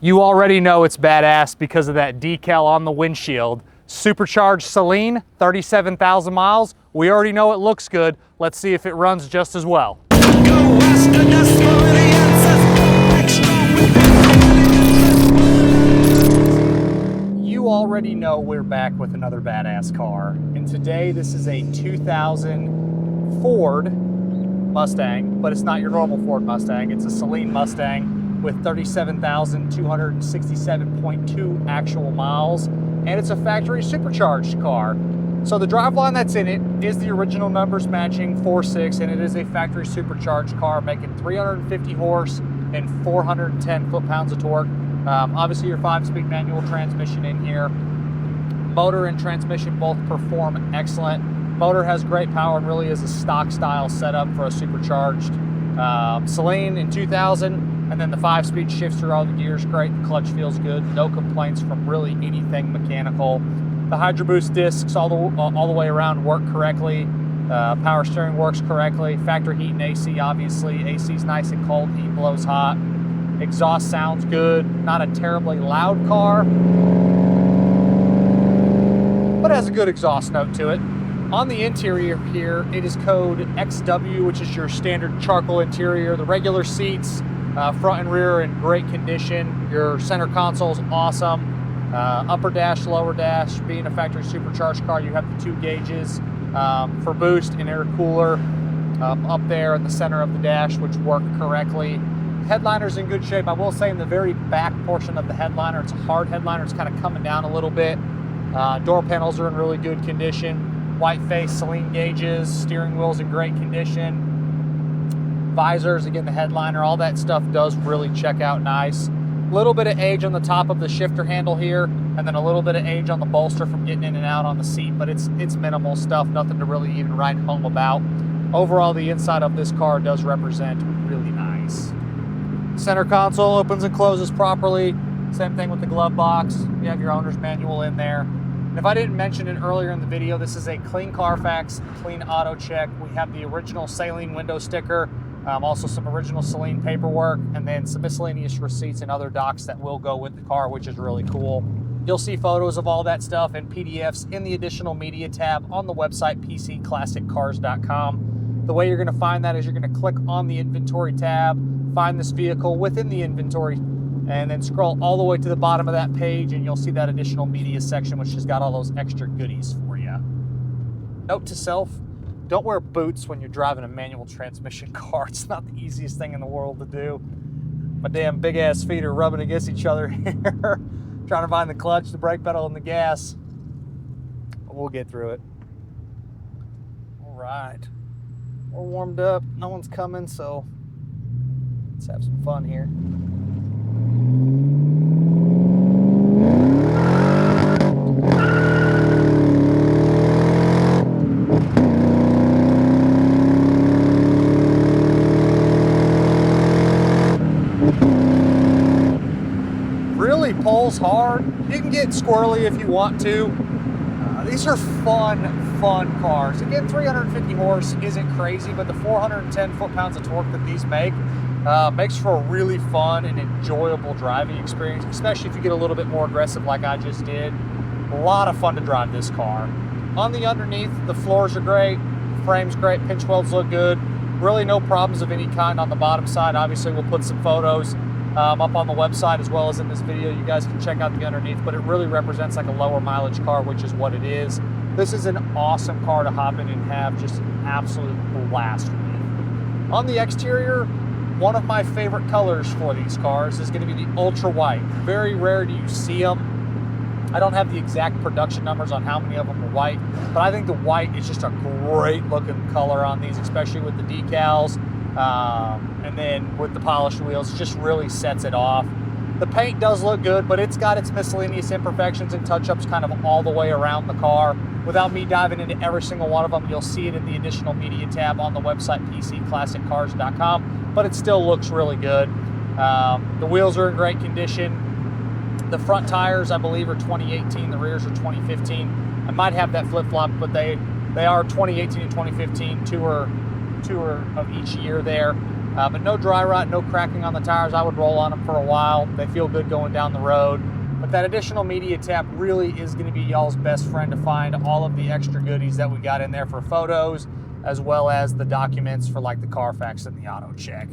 You already know it's badass because of that decal on the windshield. Supercharged Saleen, 37,000 miles. We already know it looks good. Let's see if it runs just as well. You already know we're back with another badass car. And today this is a 2000 Ford Mustang, but it's not your normal Ford Mustang. It's a Saleen Mustang with 37,267.2 actual miles. And it's a factory supercharged car. So the driveline that's in it is the original numbers matching 4.6, and it is a factory supercharged car making 350 horse and 410 foot-pounds of torque. Obviously your 5-speed manual transmission in here. Motor and transmission both perform excellent. Motor has great power and really is a stock style setup for a supercharged Saleen in 2000. And then the 5-speed shifts through all the gears great. The clutch feels good. No complaints from really anything mechanical. The Hydroboost discs all the way around work correctly. Power steering works correctly. Factory heat and AC, obviously. AC's nice and cold. Heat blows hot. Exhaust sounds good. Not a terribly loud car, but has a good exhaust note to it. On the interior here, it is code XW, which is your standard charcoal interior. The regular seats, front and rear in great condition. Your center console's awesome. Upper dash, lower dash. Being a factory supercharged car, you have the 2 gauges for boost and air cooler up there in the center of the dash, which work correctly. Headliner's in good shape. I will say in the very back portion of the headliner, it's a hard headliner. It's kind of coming down a little bit. Door panels are in really good condition. White face Saleen gauges. Steering wheel's in great condition. Visors, again, the headliner, all that stuff does really check out nice. Little bit of age on the top of the shifter handle here, and then a little bit of age on the bolster from getting in and out on the seat, but it's minimal stuff, nothing to really even write home about. Overall, the inside of this car does represent really nice. Center console opens and closes properly. Same thing with the glove box. You have your owner's manual in there. And if I didn't mention it earlier in the video, this is a clean Carfax, clean Autocheck. We have the original Saleen window sticker. Also some original Saleen paperwork, and then some miscellaneous receipts and other docs that will go with the car, which is really cool. You'll see photos of all that stuff and PDFs in the additional media tab on the website pcclassiccars.com. The way you're going to find that is you're going to click on the inventory tab, find this vehicle within the inventory, and then scroll all the way to the bottom of that page, and you'll see that additional media section, which has got all those extra goodies for you. Note to self: don't wear boots when you're driving a manual transmission car. It's not the easiest thing in the world to do. My damn big ass feet are rubbing against each other here, trying to find the clutch, the brake pedal, and the gas. But we'll get through it. All right. We're warmed up. No one's coming, so let's have some fun here. Pulls hard. You can get squirrely if you want to. These are fun cars. Again, 350 horse isn't crazy, but the 410 foot-pounds of torque that these make makes for a really fun and enjoyable driving experience, especially if you get a little bit more aggressive like I just did. A lot of fun to drive this car. On the underneath, the floors are great, frame's great, pinch welds look good. Really no problems of any kind on the bottom side. Obviously, we'll put some photos up on the website as well as in this video. You guys can check out the underneath, but it really represents like a lower mileage car, which is what it is. This is an awesome car to hop in and have just an absolute blast with. On the exterior, one of my favorite colors for these cars is going to be the ultra white. Very rare do you see them. I don't have the exact production numbers on how many of them are white, but I think the white is just a great looking color on these, especially with the decals. And then with the polished wheels, it just really sets it off. The paint does look good, but it's got its miscellaneous imperfections and touch-ups kind of all the way around the car. Without me diving into every single one of them, you'll see it in the additional media tab on the website pcclassiccars.com, but it still looks really good. The wheels are in great condition. The front tires, I believe, are 2018. The rears are 2015. I might have that flip-flop, but they are 2018 and 2015. Two are of each year there. but no dry rot, no cracking on the tires. I would roll on them for a while. They feel good going down the road. But that additional media tab really is going to be y'all's best friend to find all of the extra goodies that we got in there for photos, as well as the documents for like the Carfax and the Autocheck.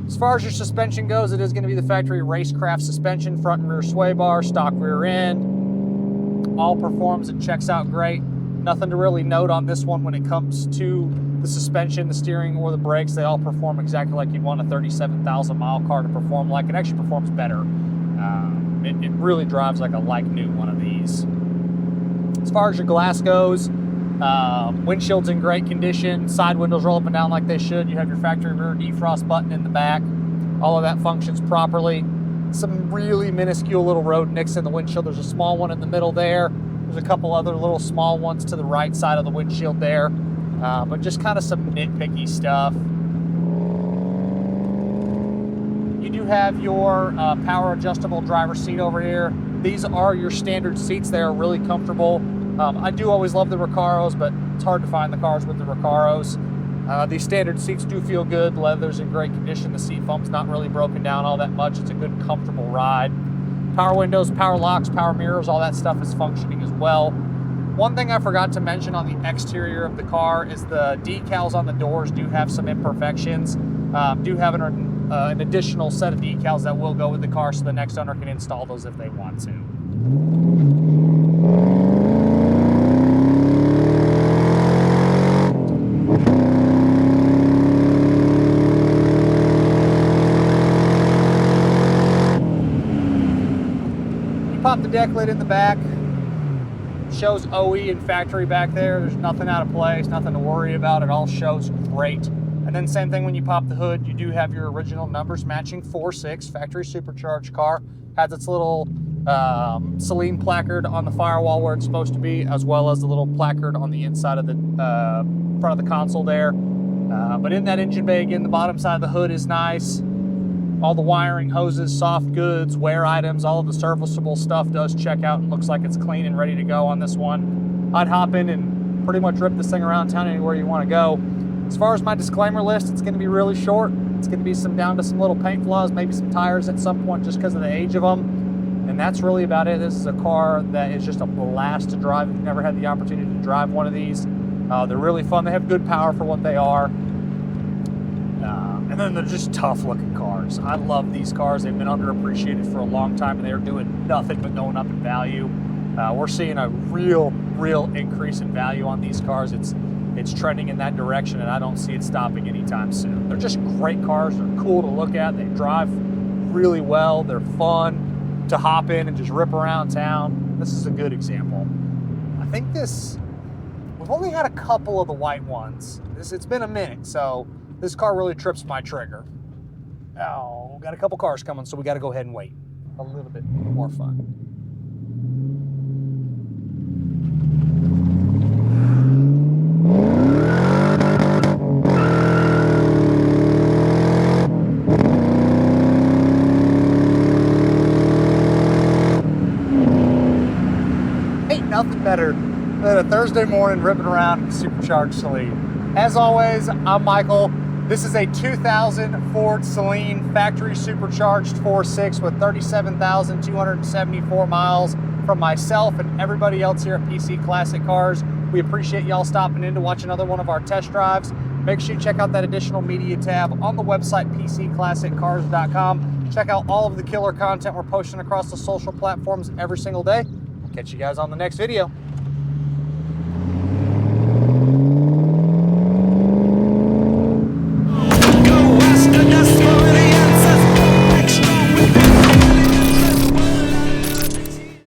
As far as your suspension goes, it is going to be the factory Racecraft suspension, front and rear sway bar, stock rear end. All performs and checks out great. Nothing to really note on this one when it comes to the suspension, the steering, or the brakes. They all perform exactly like you'd want a 37,000 mile car to perform like. It actually performs better. It really drives like a like new one of these. As far as your glass goes, windshield's in great condition. Side windows roll up and down like they should. You have your factory rear defrost button in the back. All of that functions properly. Some really minuscule little road nicks in the windshield. There's a small one in the middle there. There's a couple other little small ones to the right side of the windshield there. But just kind of some nitpicky stuff. You do have your power adjustable driver's seat over here. These are your standard seats. They are really comfortable. I do always love the Recaros, but it's hard to find the cars with the Recaros. These standard seats do feel good. The leather's in great condition. The seat foam's not really broken down all that much. It's a good, comfortable ride. Power windows, power locks, power mirrors, all that stuff is functioning as well. One thing I forgot to mention on the exterior of the car is the decals on the doors do have some imperfections. Do have an additional set of decals that will go with the car, so the next owner can install those if they want to. You pop the deck lid in the back. Shows OE and factory back there. There's nothing out of place, nothing to worry about. It all shows great. And then same thing when you pop the hood, you do have your original numbers matching 4.6 factory supercharged car. Has its little Saleen placard on the firewall where it's supposed to be, as well as the little placard on the inside of the front of the console there. But in that engine bay, again, the bottom side of the hood is nice. All the wiring, hoses, soft goods, wear items, all of the serviceable stuff does check out and looks like it's clean and ready to go on this one. I'd hop in and pretty much rip this thing around town anywhere you want to go. As far as my disclaimer list, it's going to be really short. It's going to be down to some little paint flaws, maybe some tires at some point just because of the age of them. And that's really about it. This is a car that is just a blast to drive. If you've never had the opportunity to drive one of these, they're really fun. They have good power for what they are. And then they're just tough looking cars. I love these cars. They've been underappreciated for a long time, and they're doing nothing but going up in value. We're seeing a real increase in value on these cars. It's trending in that direction, and I don't see it stopping anytime soon. They're just great cars. They're cool to look at. They drive really well. They're fun to hop in and just rip around town. This is a good example. I think we've only had a couple of the white ones. It's been a minute, so this car really trips my trigger. Oh, got a couple cars coming, so we got to go ahead and wait. A little bit more fun. Ain't nothing better than a Thursday morning ripping around in Supercharged Saleen. As always, I'm Michael. This is a 2000 Ford Saleen factory supercharged 4.6 with 37,274 miles from myself and everybody else here at PC Classic Cars. We appreciate y'all stopping in to watch another one of our test drives. Make sure you check out that additional media tab on the website, PCClassicCars.com. Check out all of the killer content we're posting across the social platforms every single day. We'll catch you guys on the next video.